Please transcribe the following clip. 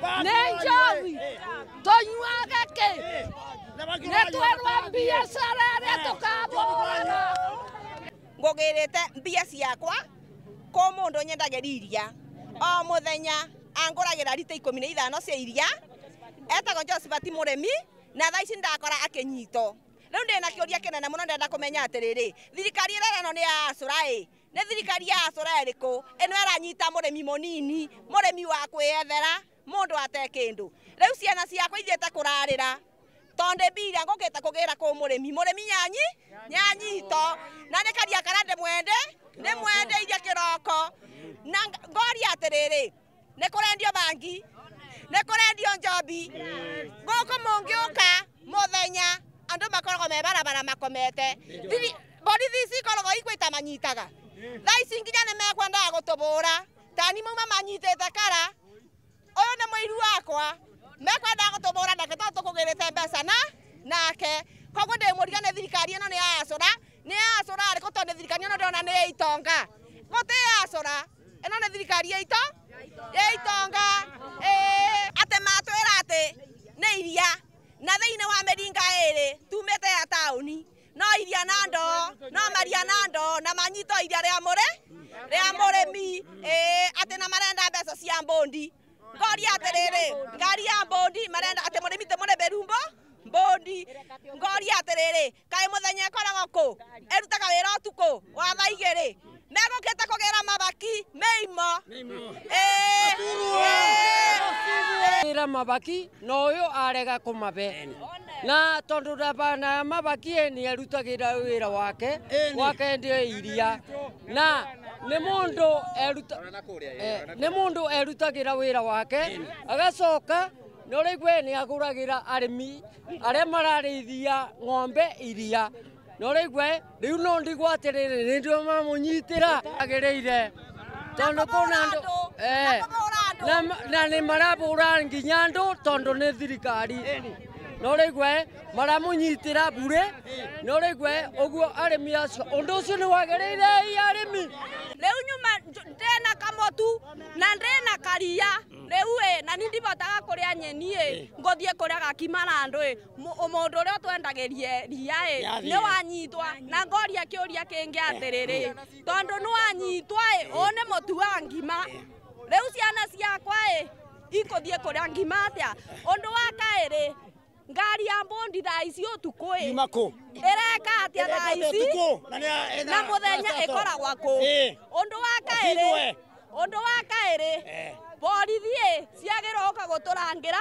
Nenjovi. Tonyuaga ke. Netwerwa biashara tukabora. Ngogirete mbia ciakwa ko mundu nyendageriria o muthenya anguragira rita 15 cia iria etagwo Josephat Muremi na thaa ici ndakora akinyito riu ndina kiuria kinene muno ndenda kumenya atiriri thirikari ĩno ni ya acura ni thirikari ya acura iriku ino iranyita muremi munini muremi wa kwiyethera mundu ate kindu riu ciana ciakwa ithiete kurarira tonde mbira ngokete kugira ku muremi nyanyito na nikaria kana ndimwende iria kiroko na ngori atiriri nikurendio bangi nikurendio njobi goko mungiuka muthenya andu makoragwo me barabara makomete borithi cikoragwo ikwita manyitaga thaa ici nginya nimekwendaga gutubura tani mauma manyitite kara uyu ni muiru wakwa mekwendaga gutubura ndakita tukugirite mbeca nake koguo ndimuriga ni thirikari ino ni ya acura ariko tondu thirikari ino ndona ni itonga guti acura ino ni thirikari ya itonga ate matwira ati ni iria na thiini wa miringa iri tumite ya tauni no iria na ndo no maria na ndo na manyito iria ria muremi ati na marenda mbeca cia mbondi ngori atiriri ngari ya mbondi marenda ati muremi te mure berumbo mbondi ngori atiriri kai muthenya ikoragwo ku erutaga wira utuku wa thaa 2 megukite kugira mabaki meimo ira mabaki no uyu arega kumabe na tondu ndabana mabaki ni arutagira wira wake ndio iria na ni mundu erutagira wira wake agacoka no rigwe ni aguragira arimi aria mararithia ng'ombe iria no rigwe riu no ndigwatiriri ni ndio mamunyitira agireire tondu kuna andu na ni marabura nginya andu tondu ni thirikari no rigwe maramunyitira bure no rigwe uguo arimi acio undu ucio ni wagereire arimi riu nyuma ndena kamotu na ndena karia riu na nindibotaga kuria nyeni ngothie kuria gakima na andu umundu uria twendagirie ria ni wanyitwa na ngoria kiuria kingi atiriri tondu ni wanyitwa one mutu wa ngima riu ciana ciakwa ikuthie kuria ngima atia undu wa kairi ngari ya mbondi thaa ici utuku ireka atia thaa ici na muthenya ikoragwa ku undu wa kairi borithi ciagirwo uka guturangira